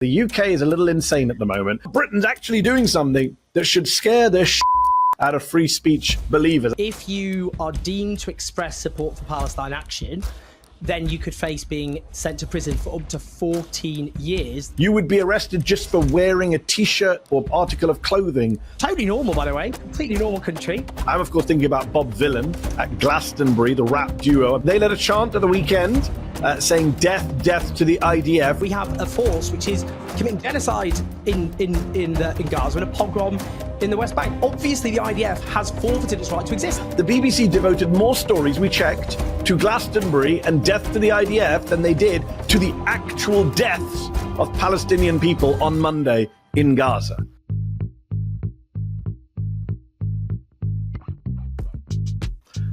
The UK is a little insane at the moment. Britain's actually doing something that should scare the out of free speech believers. If you are deemed to express support for Palestine Action, then you could face being sent to prison for up to 14 years. You would be arrested just for wearing a t-shirt or article of clothing. Totally normal, by the way. Completely normal country. I'm, of course, thinking about Bob Vylan at Glastonbury, the rap duo. They led a chant at the weekend saying death, death to the IDF. We have a force which is committing genocide in Gaza and a pogrom in the West Bank. Obviously, the IDF has forfeited its right to exist. The BBC devoted more stories, we checked, to Glastonbury and death to the IDF than they did to the actual deaths of Palestinian people on Monday in Gaza.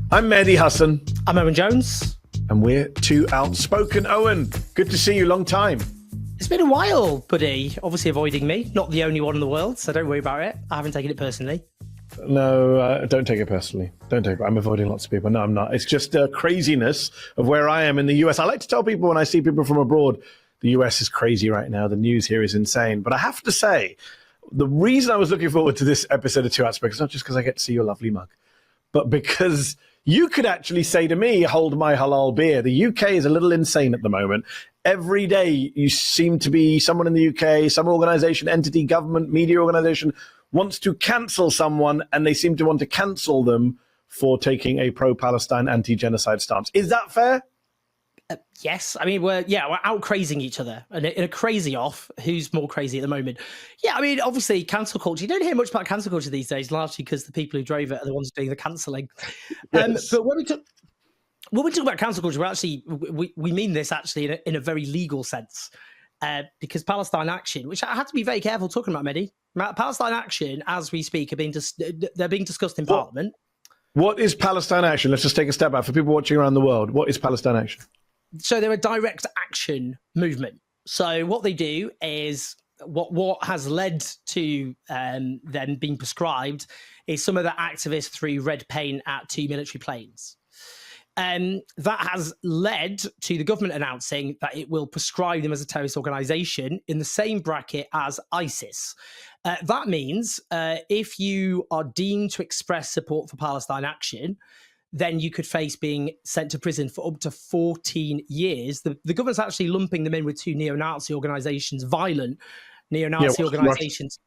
I'm Mehdi Hasan. I'm Owen Jones. And we're Two Outspoken. Owen, good to see you, long time. It's been a while, buddy. Obviously avoiding me. Not the only one in the world, so don't worry about it. I haven't taken it personally. No, don't take it personally. Don't take it. I'm avoiding lots of people. No, I'm not. It's just craziness of where I am in the US. I like to tell people when I see people from abroad, the US is crazy right now. The news here is insane. But I have to say, the reason I was looking forward to this episode of Two Outspoken is not just because I get to see your lovely mug, but because you could actually say to me, hold my halal beer. The UK is a little insane at the moment. Every day you seem to be someone in the UK, some organization, entity, government, media organization wants to cancel someone, and they seem to want to cancel them for taking a pro-Palestine, anti-genocide stance. Is that fair? Yes. I mean, we're out crazing each other and in a crazy off. Who's more crazy at the moment? Yeah, I mean, obviously, cancel culture. You don't hear much about cancel culture these days, largely because the people who drove it are the ones doing the cancelling. Yes. But when we talk about cancel culture, we mean this actually in a very legal sense, because Palestine Action, which I had to be very careful talking about, Mehdi. Palestine Action, as we speak, they're being discussed in Parliament. What is Palestine Action? Let's just take a step back for people watching around the world. What is Palestine Action? So they're a direct action movement. So what they do is what has led to them being proscribed is some of the activists threw red paint at two military planes. That has led to the government announcing that it will prescribe them as a terrorist organisation in the same bracket as ISIS. That means if you are deemed to express support for Palestine Action, then you could face being sent to prison for up to 14 years. The government's actually lumping them in with two neo-Nazi organisations, violent neo-Nazi organisations.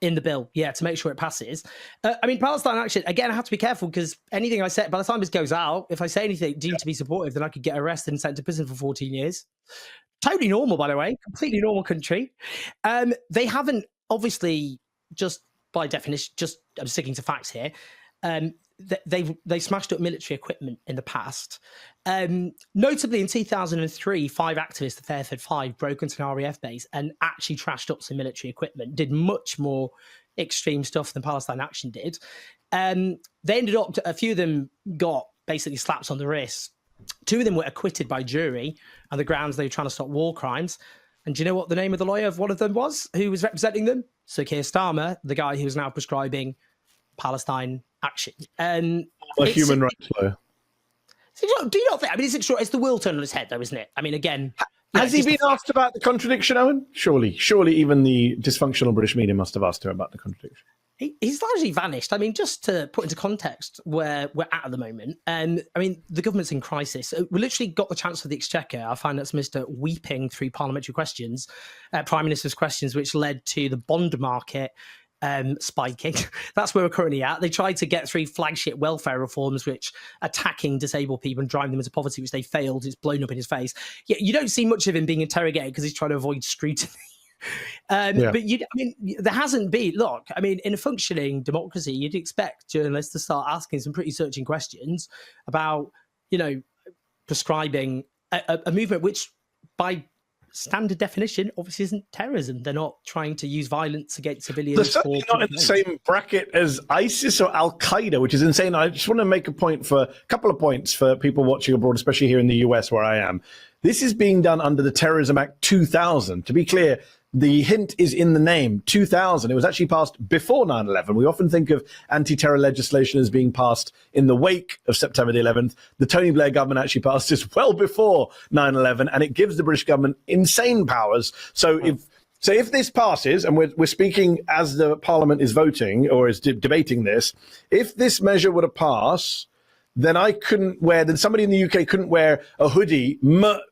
In the bill, to make sure it passes. I mean, Palestine Action, again, I have to be careful because anything I say, by the time this goes out, if I say anything deemed to be supportive, then I could get arrested and sent to prison for 14 years. Totally normal, by the way, completely normal country. They haven't, obviously, just by definition, I'm sticking to facts here, they smashed up military equipment in the past. Notably, in 2003, 5 activists, the Fairford 5, broke into an RAF base and actually trashed up some military equipment, did much more extreme stuff than Palestine Action did. They ended up, a few of them got basically slaps on the wrist. 2 of them were acquitted by jury on the grounds they were trying to stop war crimes. And do you know what the name of the lawyer of one of them was, who was representing them? Sir Keir Starmer, the guy who is now prescribing Palestine Action. A human rights lawyer. Do you not think? I mean, it's the world turned on its head, though, isn't it? I mean, again, has he been asked about the contradiction, Owen? Surely, even the dysfunctional British media must have asked him about the contradiction. He's largely vanished. I mean, just to put into context where we're at the moment, I mean, the government's in crisis. We literally got the Chancellor of the Exchequer, our Finance Minister, weeping through parliamentary questions, Prime Minister's questions, which led to the bond market spiking. That's where we're currently at. They tried to get through flagship welfare reforms, which attacking disabled people and driving them into poverty, which they failed. It's blown up in his face. Yeah, you don't see much of him being interrogated because he's trying to avoid scrutiny. But there hasn't been. Look, I mean, in a functioning democracy, you'd expect journalists to start asking some pretty searching questions about, prescribing a movement which, by standard definition, obviously isn't terrorism. They're not trying to use violence against civilians. They're certainly not in the same bracket as ISIS or Al-Qaeda, which is insane. I just want to make a couple of points for people watching abroad, especially here in the US where I am. This is being done under the Terrorism Act 2000. To be clear, the hint is in the name, 2000. It was actually passed before 9/11. We often think of anti-terror legislation as being passed in the wake of September the 11th. The Tony Blair government actually passed this well before 9/11, and it gives the British government insane powers. So if this passes, and we're speaking as the Parliament is voting or is debating this, if this measure were to pass, then somebody in the UK couldn't wear a hoodie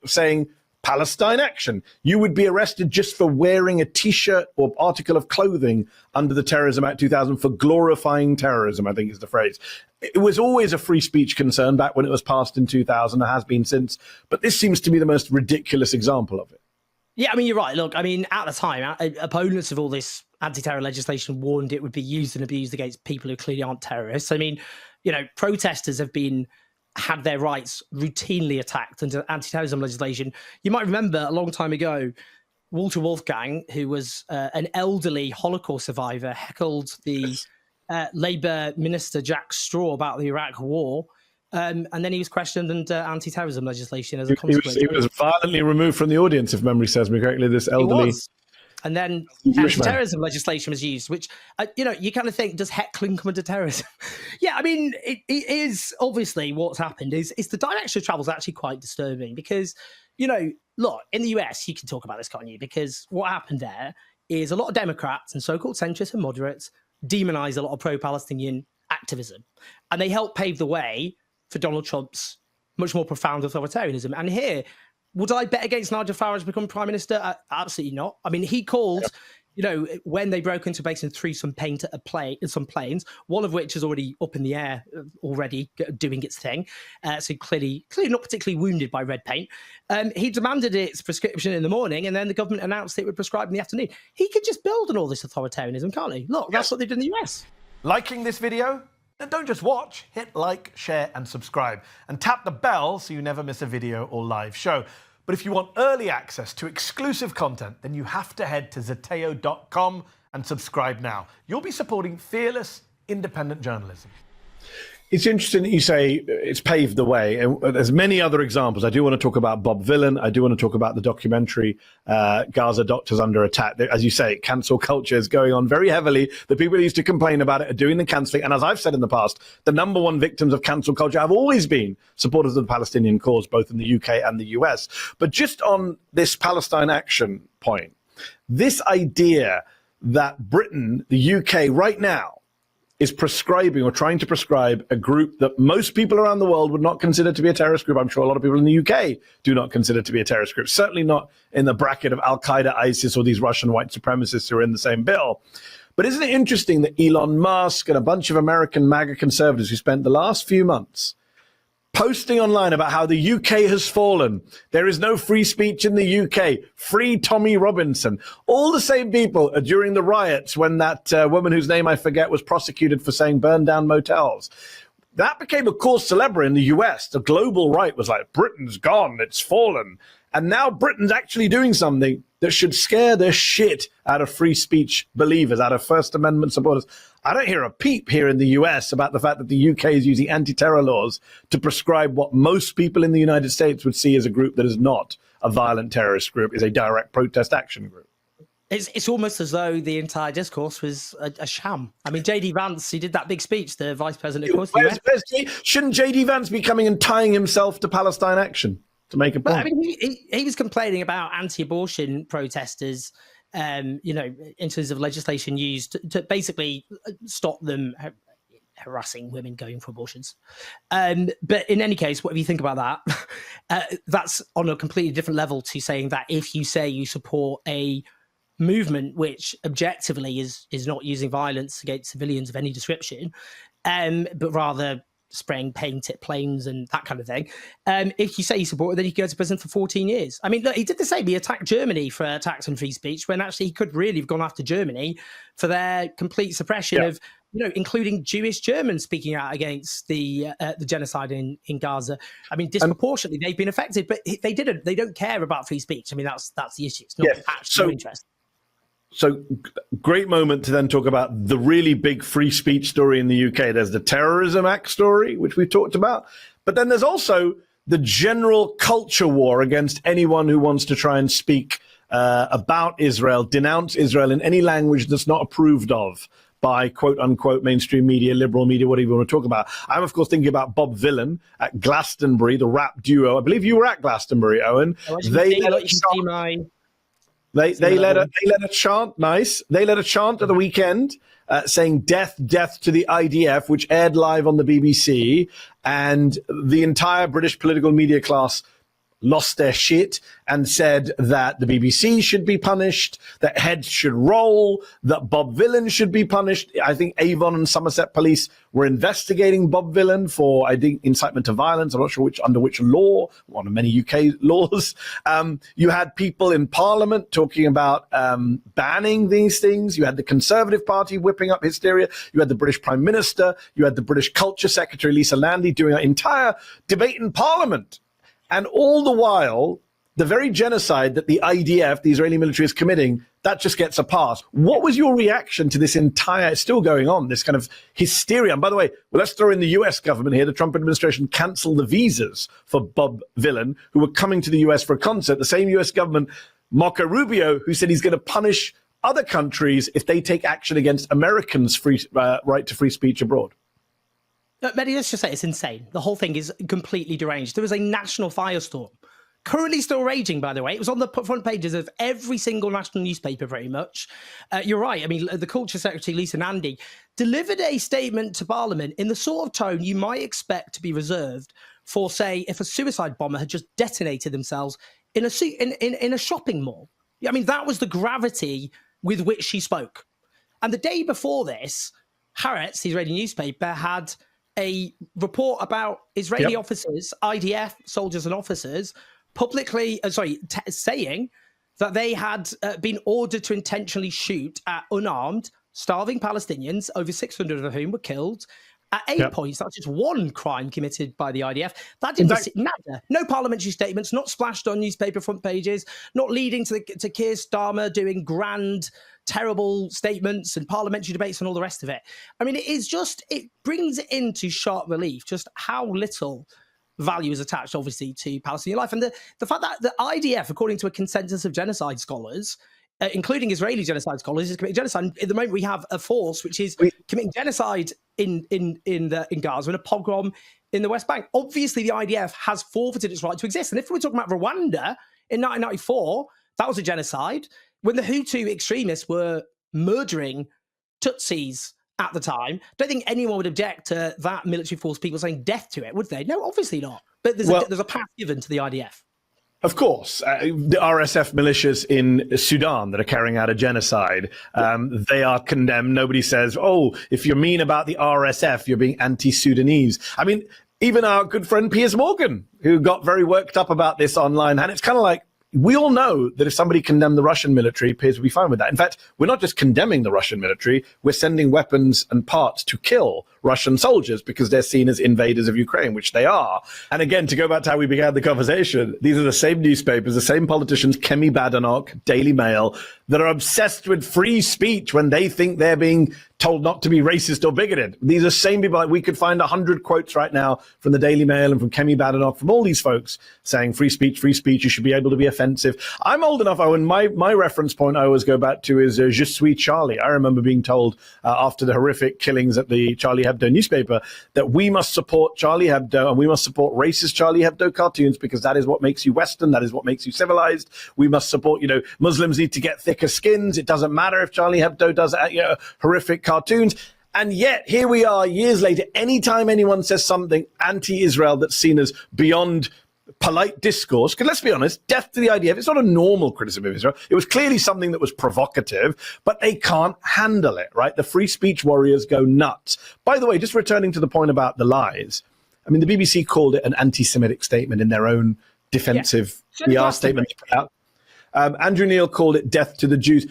saying Palestine Action. You would be arrested just for wearing a T-shirt or article of clothing under the Terrorism Act 2000 for glorifying terrorism, I think is the phrase. It was always a free speech concern back when it was passed in 2000, and has been since. But this seems to be the most ridiculous example of it. Yeah, I mean, you're right. Look, I mean, at the time, opponents of all this anti-terror legislation warned it would be used and abused against people who clearly aren't terrorists. I mean, protesters have had their rights routinely attacked under anti-terrorism legislation. You might remember a long time ago, Walter Wolfgang, who was an elderly Holocaust survivor, heckled the Labour minister Jack Straw about the Iraq War. And then he was questioned under anti-terrorism legislation as a consequence. He was violently removed from the audience, if memory serves me correctly, this elderly... And then anti-terrorism legislation was used, which, you kind of think, does heckling come under terrorism? Yeah, I mean, it is obviously what's happened is the direction of travel is actually quite disturbing because, look, in the US, you can talk about this, can't you? Because what happened there is a lot of Democrats and so-called centrists and moderates demonize a lot of pro-Palestinian activism. And they help pave the way for Donald Trump's much more profound authoritarianism. And here, would I bet against Nigel Farage to become Prime Minister? Absolutely not. I mean, he called, when they broke into base and threw some paint at some planes, one of which is already up in the air already doing its thing. So clearly not particularly wounded by red paint. He demanded its prescription in the morning, and then the government announced it would prescribe in the afternoon. He could just build on all this authoritarianism, can't he? Look, that's what they did in the US. Liking this video? Then don't just watch, hit like, share and subscribe. And tap the bell so you never miss a video or live show. But if you want early access to exclusive content, then you have to head to zeteo.com and subscribe now. You'll be supporting fearless, independent journalism. It's interesting that you say it's paved the way, and there's many other examples. I do want to talk about Bob Vylan. I do want to talk about the documentary Gaza Doctors Under Attack. As you say, cancel culture is going on very heavily. The people who used to complain about it are doing the cancelling. And as I've said in the past, the number one victims of cancel culture have always been supporters of the Palestinian cause, both in the UK and the US. But just on this Palestine Action point, this idea that Britain, the UK right now, is prescribing or trying to prescribe a group that most people around the world would not consider to be a terrorist group. I'm sure a lot of people in the UK do not consider to be a terrorist group, certainly not in the bracket of Al-Qaeda, ISIS, or these Russian white supremacists who are in the same bill. But isn't it interesting that Elon Musk and a bunch of American MAGA conservatives who spent the last few months posting online about how the UK has fallen. There is no free speech in the UK. Free Tommy Robinson. All the same people during the riots when that woman whose name I forget was prosecuted for saying burn down motels. That became a cause célèbre in the US. The global right was like, Britain's gone, it's fallen. And now Britain's actually doing something that should scare the shit out of free speech believers, out of First Amendment supporters. I don't hear a peep here in the US about the fact that the UK is using anti-terror laws to prescribe what most people in the United States would see as a group that is not a violent terrorist group, is a direct protest action group. It's almost as though the entire discourse was a sham. I mean, J.D. Vance, he did that big speech, the Vice President, of course. Shouldn't J.D. Vance be coming and tying himself to Palestine Action to make a point? But, I mean, he was complaining about anti-abortion protesters, in terms of legislation used to basically stop them harassing women going for abortions. But in any case, whatever you think about that, that's on a completely different level to saying that if you say you support a movement which objectively is not using violence against civilians of any description, but rather spraying paint at planes and that kind of thing. If you say you support it, then you can go to prison for 14 years. I mean, look, he did the same. He attacked Germany for attacks on free speech when actually he could really have gone after Germany for their complete suppression of, including Jewish Germans speaking out against the genocide in Gaza. I mean, disproportionately, they've been affected, but they don't care about free speech. I mean, that's the issue. It's not actual interest. So great moment to then talk about the really big free speech story in the UK. There's the Terrorism Act story, which we've talked about. But then there's also the general culture war against anyone who wants to try and speak about Israel, denounce Israel in any language that's not approved of by quote unquote mainstream media, liberal media, whatever you want to talk about. I'm of course thinking about Bob Vylan at Glastonbury, the rap duo. I believe you were at Glastonbury, Owen. They let a chant. Nice. They led a chant at the weekend saying "Death, death to the IDF," which aired live on the BBC, and the entire British political media class lost their shit and said that the BBC should be punished, that heads should roll, that Bob Vylan should be punished. I think Avon and Somerset police were investigating Bob Vylan for, I think, incitement to violence. I'm not sure under which law, one of many UK laws. You had people in Parliament talking about banning these things. You had the Conservative Party whipping up hysteria. You had the British Prime Minister. You had the British Culture Secretary, Lisa Landy, doing an entire debate in Parliament. And all the while, the very genocide that the IDF, the Israeli military, is committing, that just gets a pass. What was your reaction to this entire, it's still going on, this kind of hysteria? And by the way, let's throw in the US government here. The Trump administration canceled the visas for Bob Vylan, who were coming to the US for a concert. The same US government, Marco Rubio, who said he's going to punish other countries if they take action against Americans' right to free speech abroad. Mehdi, let's just say it's insane. The whole thing is completely deranged. There was a national firestorm, currently still raging, by the way. It was on the front pages of every single national newspaper, pretty much. You're right. I mean, the Culture Secretary, Lisa Nandy, delivered a statement to Parliament in the sort of tone you might expect to be reserved for, say, if a suicide bomber had just detonated themselves in a shopping mall. I mean, that was the gravity with which she spoke. And the day before this, Haaretz, the Israeli newspaper, had a report about Israeli officers, IDF soldiers and officers, publicly, saying that they had been ordered to intentionally shoot at unarmed, starving Palestinians, over 600 of whom were killed. At 8 points, that's just one crime committed by the IDF. That didn't matter. No parliamentary statements, not splashed on newspaper front pages, not leading to Keir Starmer doing grand, terrible statements and parliamentary debates and all the rest of it. I mean, it brings into sharp relief just how little value is attached, obviously, to Palestinian life. And the fact that the IDF, according to a consensus of genocide scholars, including Israeli genocide scholars, is committing genocide. At the moment, we have a force which is committing genocide in Gaza and a pogrom in the West Bank. Obviously, the IDF has forfeited its right to exist. And if we're talking about Rwanda in 1994, that was a genocide. When the Hutu extremists were murdering Tutsis at the time, I don't think anyone would object to that military force people saying death to it, would they? No, obviously not. But there's a path given to the IDF. Of course, the RSF militias in Sudan that are carrying out a genocide, they are condemned. Nobody says, oh, if you're mean about the RSF, you're being anti-Sudanese. I mean, even our good friend Piers Morgan, who got very worked up about this online, and it's kind of like, we all know that if somebody condemned the Russian military, Piers would be fine with that. In fact, we're not just condemning the Russian military, we're sending weapons and parts to kill Russian soldiers because they're seen as invaders of Ukraine, which they are. And again, to go back to how we began the conversation, these are the same newspapers, the same politicians, Kemi Badenoch, Daily Mail, that are obsessed with free speech when they think they're being told not to be racist or bigoted. These are same people. We could find 100 quotes right now from the Daily Mail and from Kemi Badenoch, from all these folks saying free speech, you should be able to be offensive. I'm old enough, Owen, my reference point I always go back to is Je suis Charlie. I remember being told after the horrific killings at the Charlie Hebdo newspaper that we must support Charlie Hebdo and we must support racist Charlie Hebdo cartoons because that is what makes you Western, that is what makes you civilized. We must support, Muslims need to get thicker skins. It doesn't matter if Charlie Hebdo does horrific cartoons. And yet, here we are years later, anytime anyone says something anti-Israel that's seen as beyond polite discourse, because let's be honest, death to the IDF, it's not a normal criticism of Israel. It was clearly something that was provocative, but they can't handle it, right? The free speech warriors go nuts. By the way, just returning to the point about the lies, I mean, the BBC called it an anti-Semitic statement in their own defensive PR statement they put out. Andrew Neil called it death to the Jews.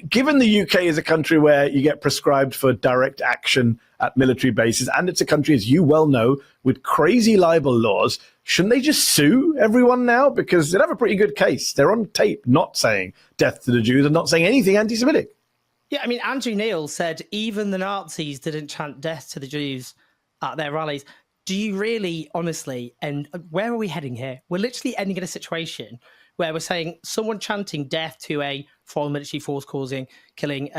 Given the UK is a country where you get prescribed for direct action at military bases, and it's a country, as you well know, with crazy libel laws, shouldn't they just sue everyone now? Because they'd have a pretty good case. They're on tape not saying death to the Jews and not saying anything anti-Semitic. Yeah, I mean, Andrew Neil said even the Nazis didn't chant death to the Jews at their rallies. Do you really, honestly, and where are we heading here? We're literally ending in a situation where we're saying someone chanting death to a foreign military force killing,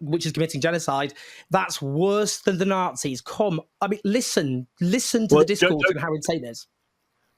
which is committing genocide, that's worse than the Nazis. Listen to the discourse and how insane it is.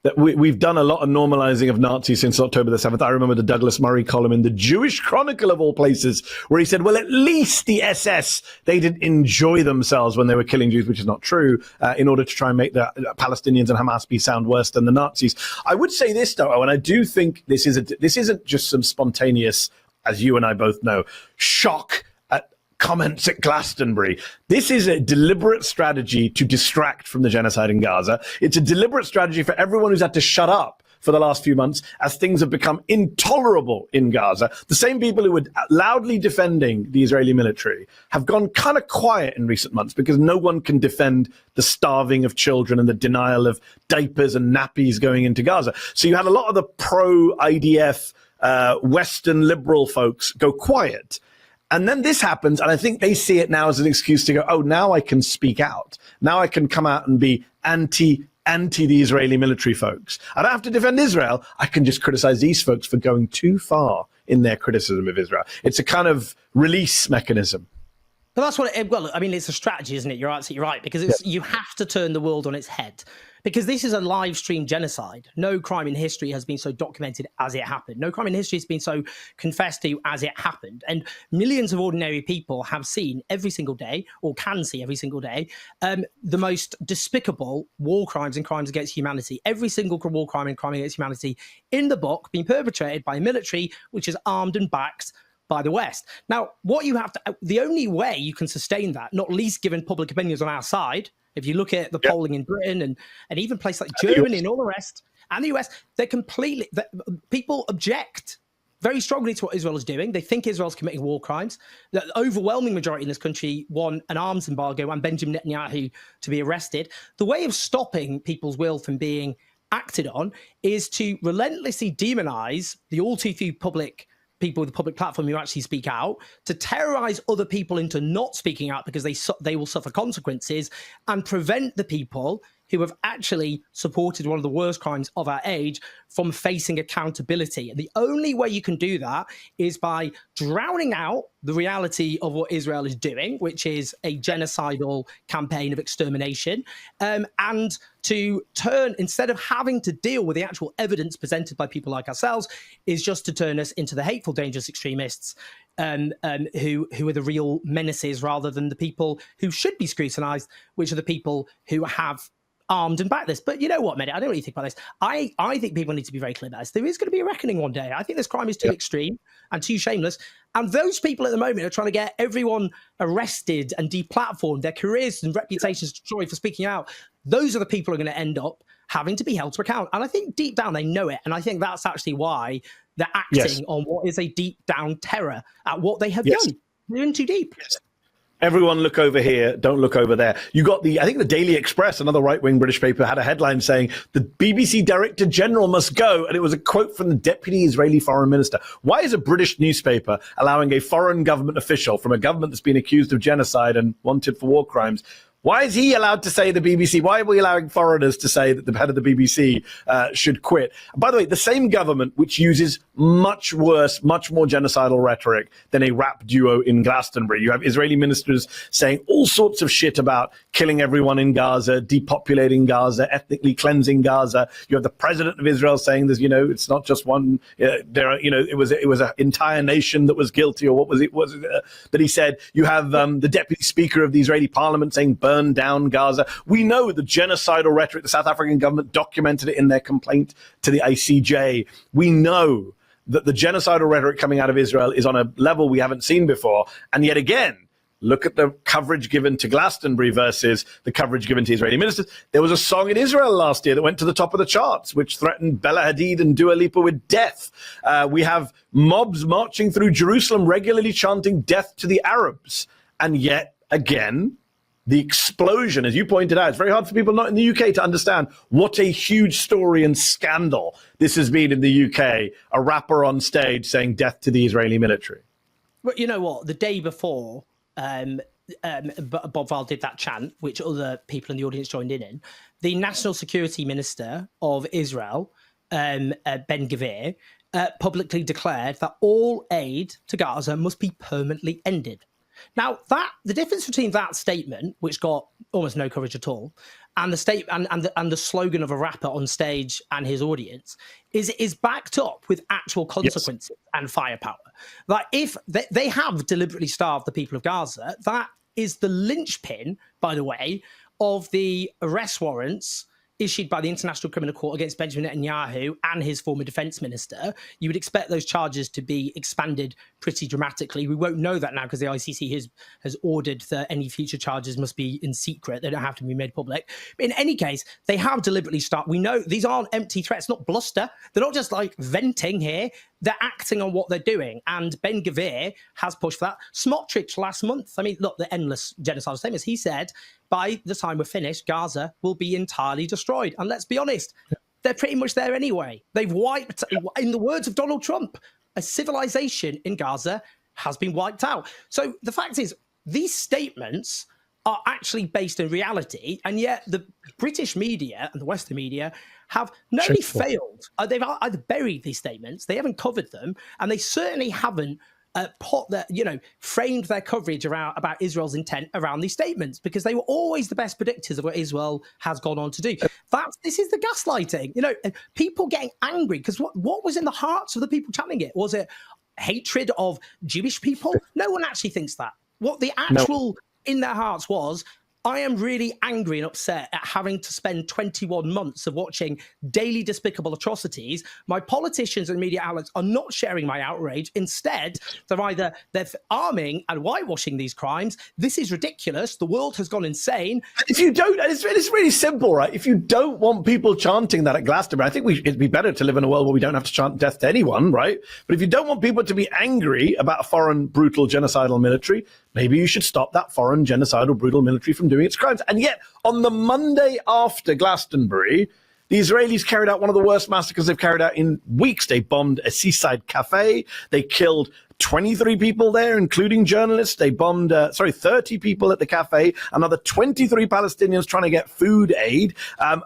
That we've done a lot of normalizing of Nazis since October the 7th. I remember the Douglas Murray column in the Jewish Chronicle of all places, where he said, well, at least the SS, they didn't enjoy themselves when they were killing Jews, which is not true, in order to try and make the Palestinians and Hamas be sound worse than the Nazis. I would say this, though, and I do think this isn't just some spontaneous, as you and I both know, shock at comments at Glastonbury. This is a deliberate strategy to distract from the genocide in Gaza. It's a deliberate strategy for everyone who's had to shut up for the last few months as things have become intolerable in Gaza. The same people who were loudly defending the Israeli military have gone kind of quiet in recent months because no one can defend the starving of children and the denial of diapers and nappies going into Gaza. So you had a lot of the pro-IDF Western liberal folks go quiet. And then this happens, and I think they see it now as an excuse to go, oh, now I can speak out. Now I can come out and be anti the Israeli military folks. I don't have to defend Israel. I can just criticize these folks for going too far in their criticism of Israel. It's a kind of release mechanism. But that's what it's a strategy, isn't it? You're absolutely right, because you have to turn the world on its head. Because this is a live stream genocide. No crime in history has been so documented as it happened. No crime in history has been so confessed to as it happened. And millions of ordinary people have seen every single day, or can see every single day, the most despicable war crimes and crimes against humanity. Every single war crime and crime against humanity in the book being perpetrated by a military which is armed and backed by the West. Now, the only way you can sustain that, not least given public opinions on our side, if you look at the polling in Britain and even places like Germany and all the rest, and the US, people object very strongly to what Israel is doing. They think Israel's committing war crimes. The overwhelming majority in this country want an arms embargo and Benjamin Netanyahu to be arrested. The way of stopping people's will from being acted on is to relentlessly demonize the all too few people with a public platform who actually speak out, to terrorize other people into not speaking out because they will suffer consequences, and prevent the people who have actually supported one of the worst crimes of our age from facing accountability. And the only way you can do that is by drowning out the reality of what Israel is doing, which is a genocidal campaign of extermination, and to turn, instead of having to deal with the actual evidence presented by people like ourselves, is just to turn us into the hateful, dangerous extremists who are the real menaces, rather than the people who should be scrutinized, which are the people who have armed and backed this. But you know what, Mehdi? I don't really think about this. I think people need to be very clear about this. There is going to be a reckoning one day. I think this crime is too extreme and too shameless. And those people at the moment are trying to get everyone arrested and deplatformed, their careers and reputations destroyed for speaking out. Those are the people who are going to end up having to be held to account. And I think deep down they know it. And I think that's actually why they're acting on what is a deep down terror at what they have done. They're in too deep. Everyone look over here, don't look over there. You got I think the Daily Express, another right-wing British paper, had a headline saying the BBC Director General must go. And it was a quote from the Deputy Israeli Foreign Minister. Why is a British newspaper allowing a foreign government official from a government that's been accused of genocide and wanted for war crimes? Why is he allowed to say the BBC? Why are we allowing foreigners to say that the head of the BBC should quit? By the way, the same government which uses much worse, much more genocidal rhetoric than a rap duo in Glastonbury. You have Israeli ministers saying all sorts of shit about killing everyone in Gaza, depopulating Gaza, ethnically cleansing Gaza. You have the president of Israel saying there's, it's not just one, it was an entire nation that was guilty, or what was it that he said. You have the deputy speaker of the Israeli parliament saying burn down Gaza. We know the genocidal rhetoric, the South African government documented it in their complaint to the ICJ. We know that the genocidal rhetoric coming out of Israel is on a level we haven't seen before. And yet again, look at the coverage given to Glastonbury versus the coverage given to Israeli ministers. There was a song in Israel last year that went to the top of the charts, which threatened Bella Hadid and Dua Lipa with death. We have mobs marching through Jerusalem regularly chanting death to the Arabs. And yet again, the explosion, as you pointed out, it's very hard for people not in the UK to understand what a huge story and scandal this has been in the UK. A rapper on stage saying death to the Israeli military. But you know what? The day before Bob Vylan did that chant, which other people in the audience joined in, the National Security Minister of Israel Ben-Gvir publicly declared that all aid to Gaza must be permanently ended. Now, the difference between that statement, which got almost no coverage at all, and the slogan of a rapper on stage and his audience is backed up with actual consequences and firepower. Like, if they have deliberately starved the people of Gaza, that is the linchpin, by the way, of the arrest warrants issued by the International Criminal Court against Benjamin Netanyahu and his former defense minister. You would expect those charges to be expanded pretty dramatically. We won't know that now because the ICC has ordered that any future charges must be in secret. They don't have to be made public. But in any case, they have deliberately started. We know these aren't empty threats, not bluster. They're not just like venting here. They're acting on what they're doing. And Ben-Gvir has pushed for that. Smotrich last month, I mean, look, the endless genocidal statements. He said, by the time we're finished, Gaza will be entirely destroyed. And let's be honest, they're pretty much there anyway. They've wiped, in the words of Donald Trump, a civilization in Gaza has been wiped out. So the fact is, these statements are actually based in reality, and yet the British media and the Western media have not only failed, they've either buried these statements, they haven't covered them, and they certainly haven't framed their coverage about Israel's intent around these statements, because they were always the best predictors of what Israel has gone on to do. This is the gaslighting, and people getting angry because what was in the hearts of the people chanting it? Was it hatred of Jewish people? No one actually thinks that. What the actual in their hearts was, I am really angry and upset at having to spend 21 months of watching daily despicable atrocities. My politicians and media outlets are not sharing my outrage. Instead, they're arming and whitewashing these crimes. This is ridiculous. The world has gone insane. If you don't, it's really simple, right? If you don't want people chanting that at Glastonbury, I think it'd be better to live in a world where we don't have to chant death to anyone, right? But if you don't want people to be angry about a foreign, brutal, genocidal military, maybe you should stop that foreign, genocidal, brutal military from doing its crimes. And yet, on the Monday after Glastonbury, the Israelis carried out one of the worst massacres they've carried out in weeks. They bombed a seaside cafe. They killed 23 people there, including journalists. They bombed, 30 people at the cafe, another 23 Palestinians trying to get food aid,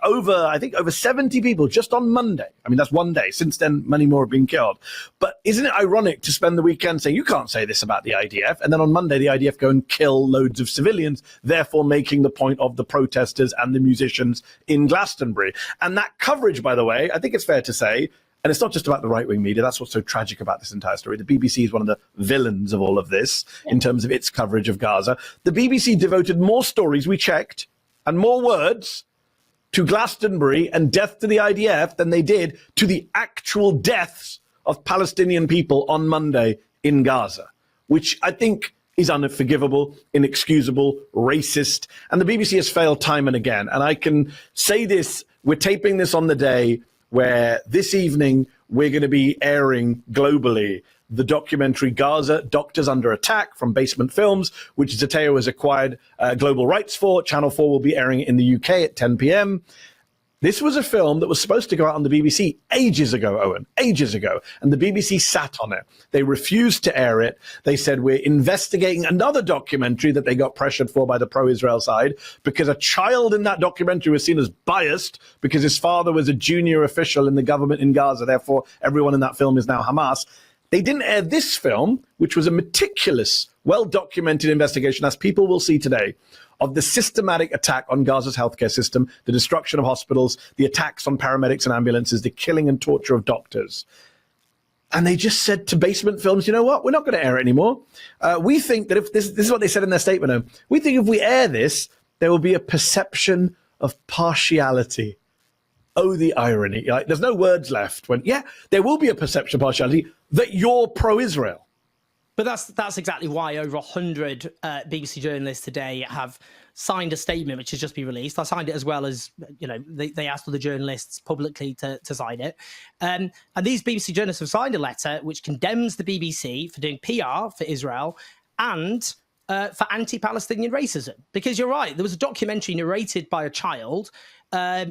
over 70 people just on Monday. I mean, that's one day. Since then, many more have been killed. But isn't it ironic to spend the weekend saying, you can't say this about the IDF, and then on Monday, the IDF go and kill loads of civilians, therefore making the point of the protesters and the musicians in Glastonbury. And that coverage, by the way, I think it's fair to say, and it's not just about the right-wing media. That's what's so tragic about this entire story. The BBC is one of the villains of all of this in terms of its coverage of Gaza. The BBC devoted more stories, we checked, and more words to Glastonbury and death to the IDF than they did to the actual deaths of Palestinian people on Monday in Gaza, which I think is unforgivable, inexcusable, racist. And the BBC has failed time and again. And I can say this, we're taping this on the day where this evening we're going to be airing globally the documentary Gaza, Doctors Under Attack from Basement Films, which Zateo has acquired global rights for. Channel 4 will be airing it in the UK at 10 p.m. This was a film that was supposed to go out on the BBC ages ago, Owen, ages ago. And the BBC sat on it. They refused to air it. They said, we're investigating another documentary that they got pressured for by the pro-Israel side because a child in that documentary was seen as biased because his father was a junior official in the government in Gaza. Therefore, everyone in that film is now Hamas. They didn't air this film, which was a meticulous, well-documented investigation, as people will see today, of the systematic attack on Gaza's healthcare system, the destruction of hospitals, the attacks on paramedics and ambulances, the killing and torture of doctors. And they just said to Basement Films, you know what, we're not going to air it anymore. We think that if this is what they said in their statement, we think if we air this, there will be a perception of partiality. Oh, the irony. Like, there's no words left when, there will be a perception of partiality that you're pro-Israel. But that's exactly why over 100 BBC journalists today have signed a statement, which has just been released. I signed it as well as, they asked for the journalists publicly to sign it. And these BBC journalists have signed a letter which condemns the BBC for doing PR for Israel and for anti-Palestinian racism. Because you're right, there was a documentary narrated by a child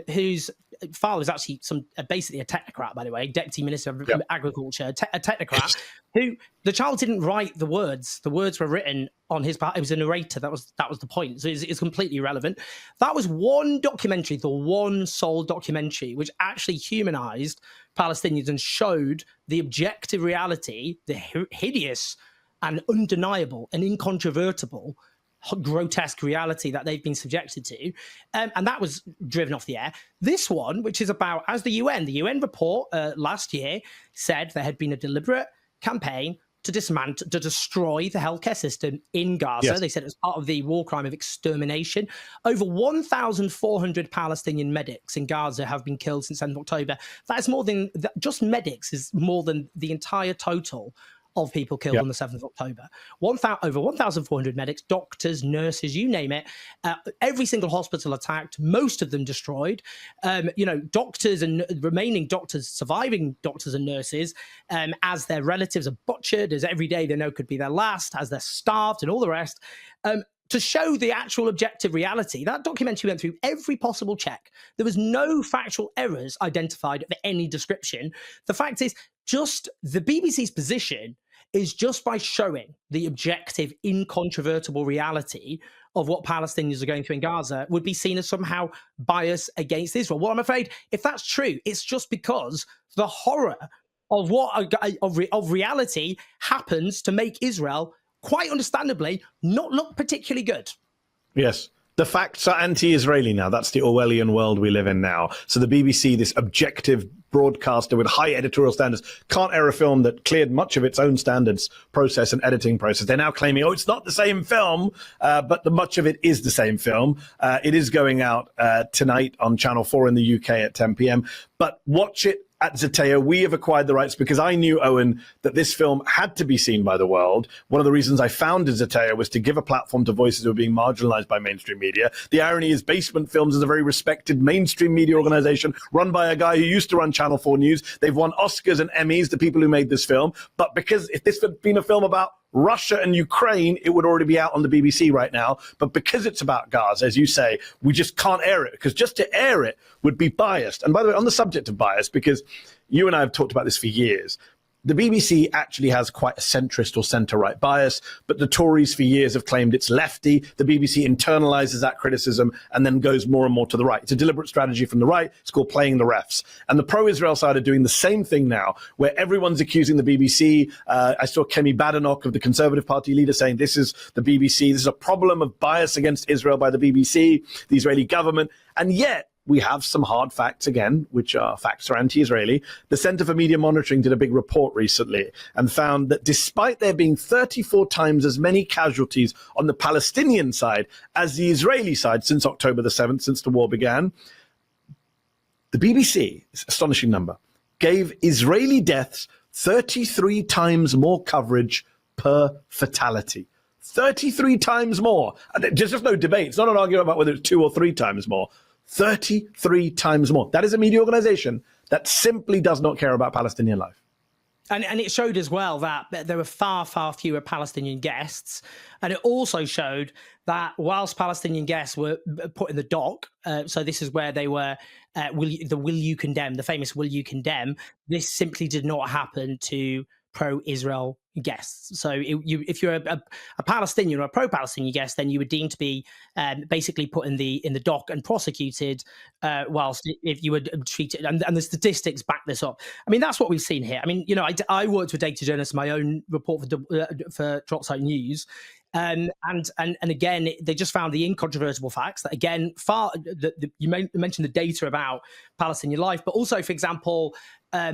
whose father was actually basically a technocrat, by the way, deputy minister of agriculture, a technocrat, who the child didn't write the words. The words were written on his part. It was a narrator. That was the point. So it's completely irrelevant. That was one documentary, the one sole documentary, which actually humanized Palestinians and showed the objective reality, the hideous and undeniable and incontrovertible grotesque reality that they've been subjected to, and that was driven off the air. This one, which is about, as the UN report last year said, there had been a deliberate campaign to destroy the healthcare system in Gaza. Yes. They said it was part of the war crime of extermination. Over 1,400 Palestinian medics in Gaza have been killed since 7th October. That is more than, just medics is more than the entire total of people killed on the 7th of October. Over 1,400 medics, doctors, nurses, you name it. Every single hospital attacked, most of them destroyed. Doctors and remaining doctors, surviving doctors and nurses, as their relatives are butchered, as every day they know could be their last, as they're starved and all the rest. To show the actual objective reality, that documentary went through every possible check. There was no factual errors identified of any description. The fact is, just the BBC's position is just by showing the objective, incontrovertible reality of what Palestinians are going through in Gaza would be seen as somehow bias against Israel. Well, I'm afraid if that's true, it's just because the horror of of reality happens to make Israel, quite understandably, not look particularly good. Yes. The facts are anti-Israeli now. That's the Orwellian world we live in now. So the BBC, this objective broadcaster with high editorial standards, can't air a film that cleared much of its own standards process and editing process. They're now claiming, it's not the same film, but much of it is the same film. It is going out tonight on Channel 4 in the UK at 10 p.m. But watch it at Zeteo. We have acquired the rights because I knew, Owen, that this film had to be seen by the world. One of the reasons I founded Zeteo was to give a platform to voices who are being marginalized by mainstream media. The irony is Basement Films is a very respected mainstream media organization run by a guy who used to run Channel 4 News. They've won Oscars and Emmys, the people who made this film. But because if this had been a film about Russia and Ukraine, it would already be out on the BBC right now. But because it's about Gaza, as you say, we just can't air it, because just to air it would be biased. And by the way, on the subject of bias, because you and I have talked about this for years, the BBC actually has quite a centrist or centre-right bias, but the Tories for years have claimed it's lefty. The BBC internalizes that criticism and then goes more and more to the right. It's a deliberate strategy from the right. It's called playing the refs. And the pro-Israel side are doing the same thing now, where everyone's accusing the BBC. I saw Kemi Badenoch, of the Conservative Party leader, saying this is the BBC. This is a problem of bias against Israel by the BBC, the Israeli government. And yet, we have some hard facts again, which are facts are anti-Israeli. The Center for Media Monitoring did a big report recently and found that despite there being 34 times as many casualties on the Palestinian side as the Israeli side since October the 7th, since the war began, the BBC, this astonishing number, gave Israeli deaths 33 times more coverage per fatality. 33 times more. There's just no debate. It's not an argument about whether it's 2 or 3 times more. 33 times more. That is a media organization that simply does not care about Palestinian life. And it showed as well that there were far, far fewer Palestinian guests. And it also showed that whilst Palestinian guests were put in the dock, so this is where they were, will you condemn, the famous will you condemn, this simply did not happen to pro-Israel guests. So if you're a Palestinian or a pro-Palestinian guest, then you were deemed to be basically put in the dock and prosecuted, whilst if you were treated, and the statistics back this up. I mean, that's what we've seen here. I mean, I worked with data journalists in my own report for Drotside News. And again, they just found the incontrovertible facts that, again, you mentioned the data about Palestinian life, but also, for example,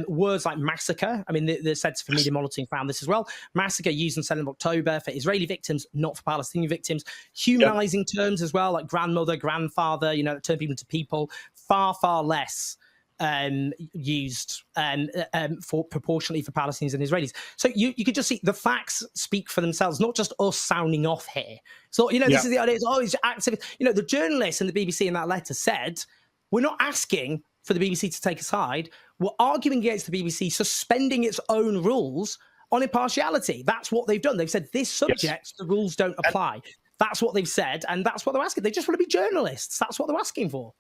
words like massacre. I mean, the Centre for Media Monitoring found this as well. Massacre used on 7th of October for Israeli victims, not for Palestinian victims. Humanizing terms as well, like grandmother, grandfather, turn people into people, far, far less used for proportionally for Palestinians and Israelis. So you could just see the facts speak for themselves, not just us sounding off here. So, this is the idea. It's always active. The journalists in the BBC in that letter said, we're not asking for the BBC to take a side. We're arguing against the BBC suspending its own rules on impartiality. That's what they've done. They've said this subject, the rules don't apply. That's what they've said, and that's what they're asking. They just want to be journalists. That's what they're asking for.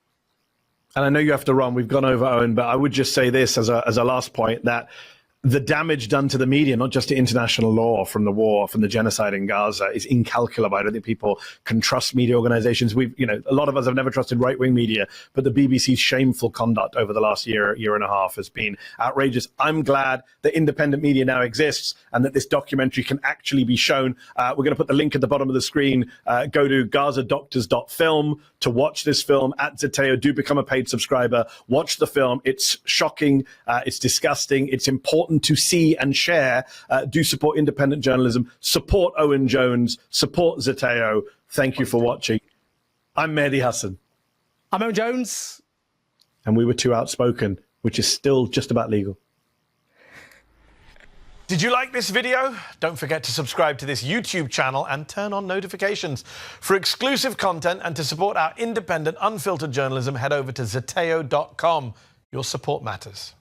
And I know you have to run. We've gone over, Owen, but I would just say this as a last point, that the damage done to the media, not just to international law from the war, from the genocide in Gaza, is incalculable. I don't think people can trust media organizations. A lot of us have never trusted right-wing media, but the BBC's shameful conduct over the last year and a half has been outrageous. I'm glad that independent media now exists and that this documentary can actually be shown. We're going to put the link at the bottom of the screen. Go to gazadoctors.film to watch this film. At Zeteo, do become a paid subscriber. Watch the film. It's shocking. It's disgusting. It's important to see and share. Do support independent journalism, support Owen Jones, support Zeteo. Thank you for watching. I'm Mehdi Hasan. I'm Owen Jones. And we were Two Outspoken, which is still just about legal. Did you like this video? Don't forget to subscribe to this YouTube channel and turn on notifications. For exclusive content and to support our independent, unfiltered journalism, head over to zeteo.com. Your support matters.